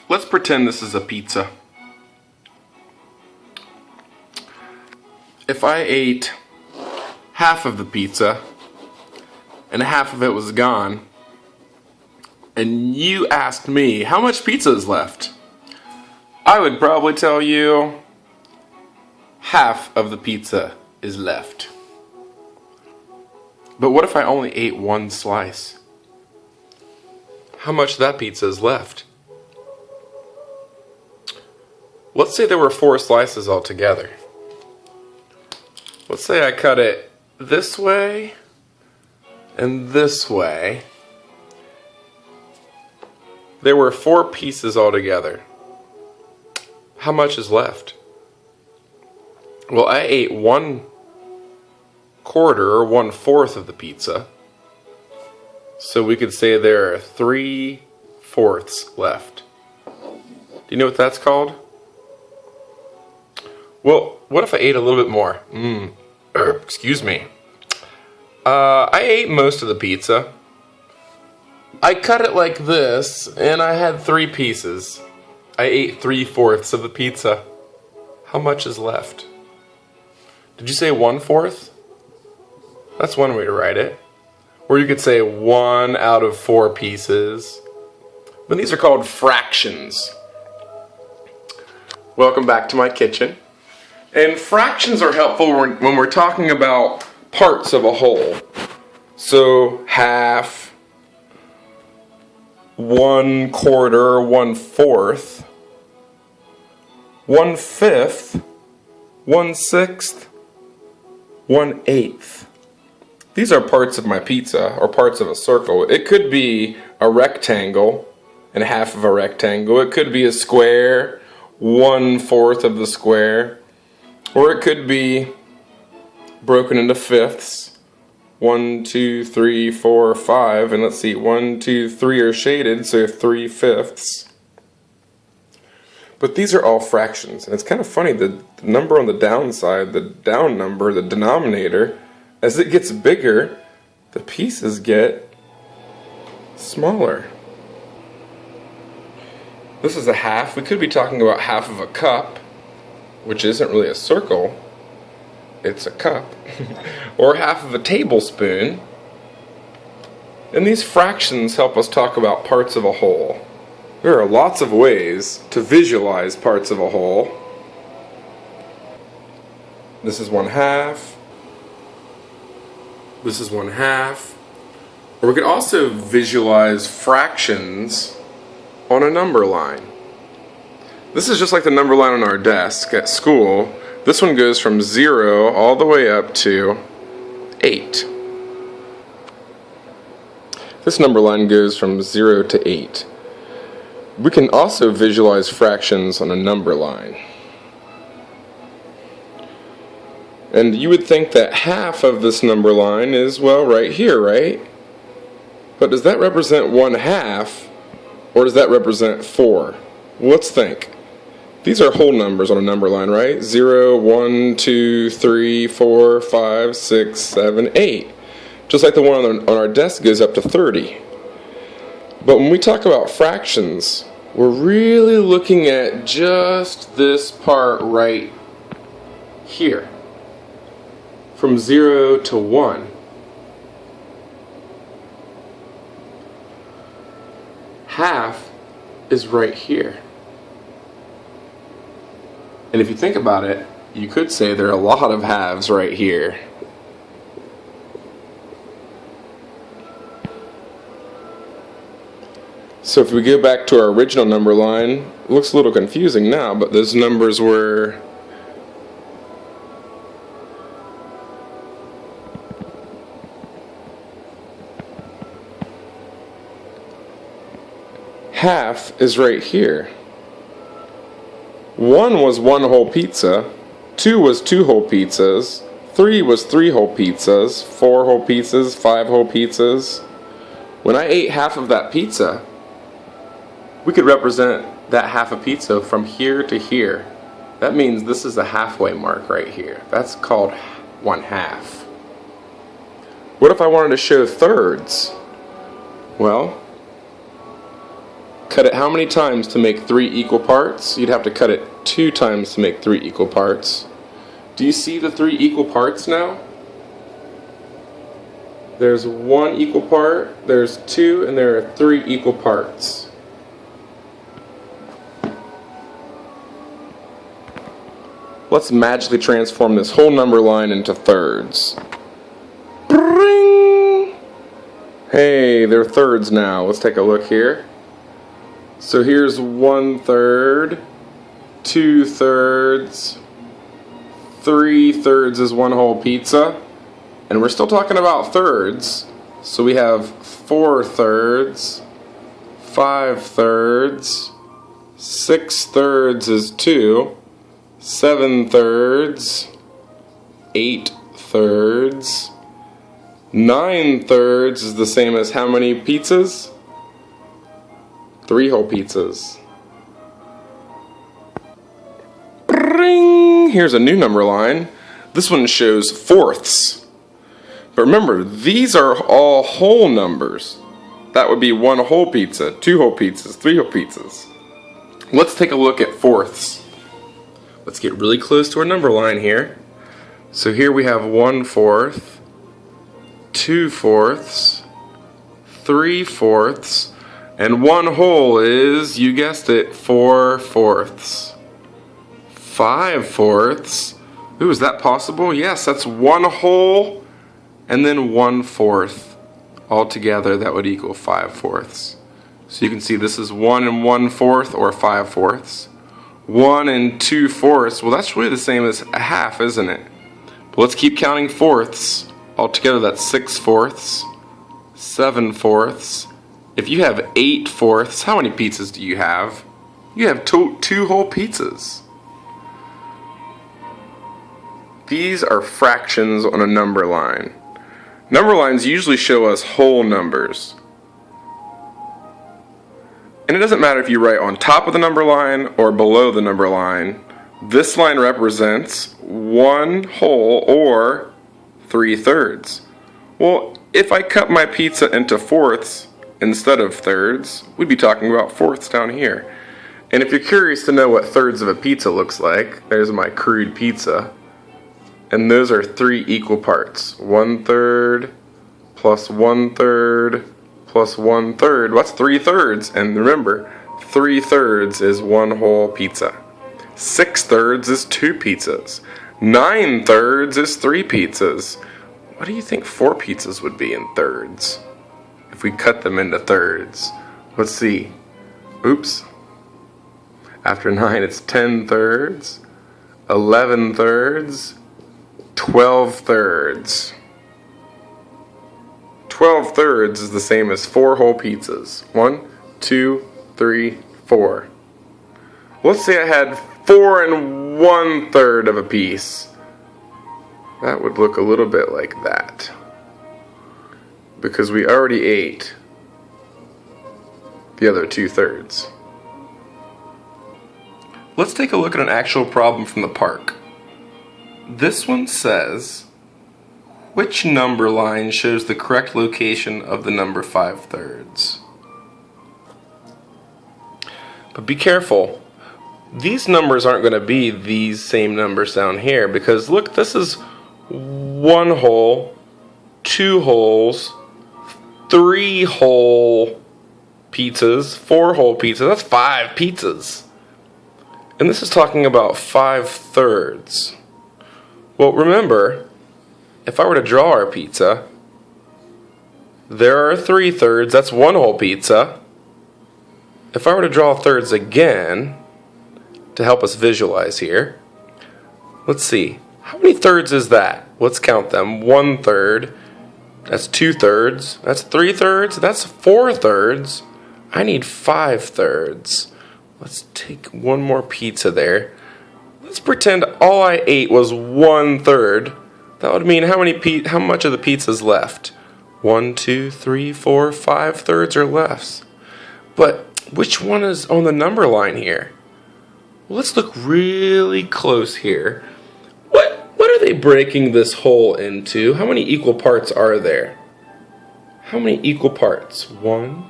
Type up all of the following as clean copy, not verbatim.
Let's pretend this is a pizza. If I ate half of the pizza and half of it was gone, and you asked me how much pizza is left, I would probably tell you half of the pizza is left. But what if I only ate one slice? How much of that pizza is left? Let's say there were 4 slices altogether. Let's say I cut it this way and this way. There were 4 pieces altogether. How much is left? Well, I ate 1/4 or 1/4 of the pizza. So we could say there are 3/4 left. Do you know what that's called? Well, what if I ate a little bit more? Excuse me. I ate most of the pizza. I cut it like this, and I had 3 pieces. I ate 3/4 of the pizza. How much is left? Did you say 1/4? That's one way to write it. Or you could say 1 out of 4 pieces. But these are called fractions. Welcome back to my kitchen. And fractions are helpful when we're talking about parts of a whole. So half, 1/4, 1/4, 1/5, 1/6, 1/8. These are parts of my pizza, or parts of a circle. It could be a rectangle and half of a rectangle. It could be a square, 1/4 of the square. Or it could be broken into fifths. 1, 2, 3, 4, 5. And let's see, 1, 2, 3 are shaded, so 3/5. But these are all fractions. And it's kind of funny, the number on the downside, the down number, the denominator, as it gets bigger, the pieces get smaller. This is a half. We could be talking about half of a cup, which isn't really a circle, it's a cup, or half of a tablespoon. And these fractions help us talk about parts of a whole. There are lots of ways to visualize parts of a whole. This is 1/2. This is 1/2. Or we could also visualize fractions on a number line. This is just like the number line on our desk at school. This one goes from 0 all the way up to 8. This number line goes from 0 to 8. We can also visualize fractions on a number line. And you would think that half of this number line is, well, right here, right? But does that represent 1/2, or does that represent 4? Let's think. These are whole numbers on a number line, right? 0, 1, 2, 3, 4, 5, 6, 7, 8. Just like the one on our desk goes up to 30. But when we talk about fractions, we're really looking at just this part right here. From 0 to 1. Half is right here. And if you think about it, you could say there are a lot of halves right here. So if we go back to our original number line, it looks a little confusing now, but those numbers were half is right here. 1 was 1 whole pizza, 2 was 2 whole pizzas, 3 was 3 whole pizzas, 4 whole pizzas, 5 whole pizzas. When I ate half of that pizza, we could represent that half a pizza from here to here. That means this is the halfway mark right here. That's called 1/2. What if I wanted to show thirds? Well, cut it how many times to make 3 equal parts? You'd have to cut it 2 times to make 3 equal parts. Do you see the 3 equal parts now? There's 1 equal part, there's 2, and there are 3 equal parts. Let's magically transform this whole number line into thirds. Bring! Hey, they're thirds now. Let's take a look here. So here's 1/3, 2/3, 3/3 is 1 whole pizza. And we're still talking about thirds. So we have 4/3, 5/3, 6/3 is 2, 7/3, 8/3, 9/3 is the same as how many pizzas? 3 whole pizzas. Ring! Here's a new number line. This one shows fourths. But remember, these are all whole numbers. That would be 1 whole pizza, 2 whole pizzas, 3 whole pizzas. Let's take a look at fourths. Let's get really close to our number line here. So here we have 1/4, 2/4, 3/4, and 1 whole is, you guessed it, 4/4. 5/4. Ooh, is that possible? Yes, that's 1 whole and then 1/4. Altogether, that would equal 5/4. So you can see this is 1 1/4 or 5/4. 1 2/4. Well, that's really the same as a half, isn't it? But let's keep counting fourths. Altogether, that's 6/4, 7/4. If you have 8/4, how many pizzas do you have? You have 2 whole pizzas. These are fractions on a number line. Number lines usually show us whole numbers. And it doesn't matter if you write on top of the number line or below the number line. This line represents 1 whole or 3/3. Well, if I cut my pizza into fourths instead of thirds, we'd be talking about fourths down here. And if you're curious to know what thirds of a pizza looks like, there's my crude pizza. And those are 3 equal parts. 1/3 plus 1/3 plus 1/3. What's 3/3? And remember, 3/3 is 1 whole pizza. 6/3 is 2 pizzas. 9/3 is 3 pizzas. What do you think 4 pizzas would be in thirds if we cut them into thirds? Let's see. Oops. After 9, it's 10/3, 11/3, 12/3. 12/3 is the same as 4 whole pizzas. 1, 2, 3, 4. Let's say I had 4 1/3 of a piece. That would look a little bit like that, because we already ate the other 2/3. Let's take a look at an actual problem from the park. This one says, which number line shows the correct location of the number 5/3? But be careful. These numbers aren't going to be these same numbers down here, because look, this is 1 whole, 2 wholes, 3 whole pizzas, 4 whole pizzas. That's 5 pizzas. And this is talking about 5/3. Well, remember, if I were to draw our pizza, there are 3/3, that's 1 whole pizza. If I were to draw thirds again, to help us visualize here, let's see, how many thirds is that? Let's count them. 1/3, that's 2/3, that's 3/3, that's 4/3. I need 5/3. Let's take one more pizza there. Let's pretend all I ate was 1/3. That would mean how much of the pizza's left? 1, 2, 3, 4, 5/3 are left. But which one is on the number line here? Well, let's look really close here. What are they breaking this whole into? How many equal parts are there? How many equal parts? 1,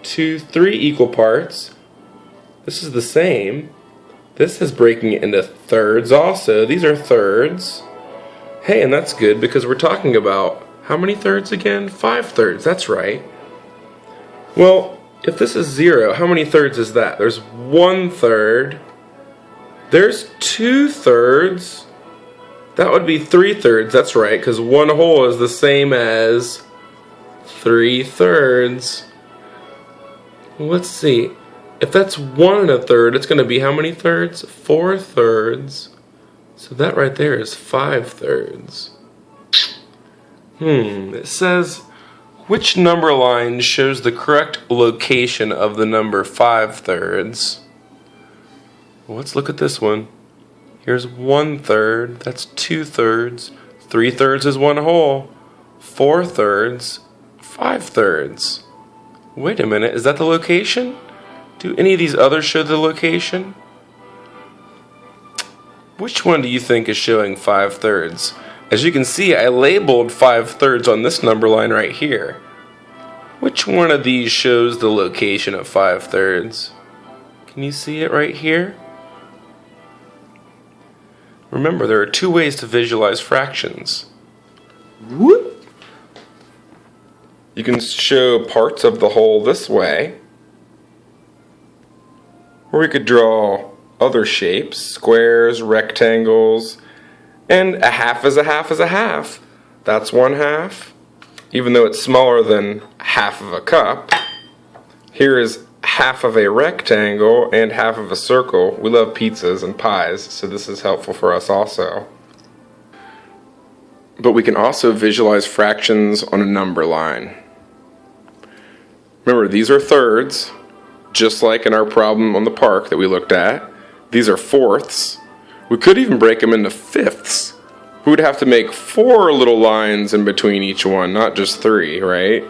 2, 3 equal parts. This is the same. This is breaking it into thirds also. These are thirds. Hey, and that's good because we're talking about how many thirds again? 5 thirds, that's right. Well, if this is 0, how many thirds is that? There's 1 third. There's 2 thirds. That would be 3 thirds, that's right, because 1 whole is the same as 3 thirds. Let's see. If that's 1 1/3, it's going to be how many thirds? 4 thirds. So that right there is 5 thirds. It says, which number line shows the correct location of the number 5 thirds? Well, let's look at this one. Here's 1 third, that's 2 thirds. 3 thirds is 1 whole. 4 thirds, 5 thirds. Wait a minute, is that the location? Do any of these others show the location? Which one do you think is showing 5 thirds? As you can see, I labeled 5 thirds on this number line right here. Which one of these shows the location of 5 thirds? Can you see it right here? Remember, there are 2 ways to visualize fractions. Whoop. You can show parts of the whole this way. Or we could draw other shapes, squares, rectangles, and a half is a half is a half. That's 1/2, even though it's smaller than half of a cup. Here is half of a rectangle and half of a circle. We love pizzas and pies, so this is helpful for us also. But we can also visualize fractions on a number line. Remember, these are thirds, just like in our problem on the park that we looked at. These are fourths. We could even break them into fifths. We would have to make 4 little lines in between each one, not just 3, right?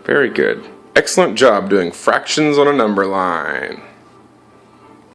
Very good. Excellent job doing fractions on a number line.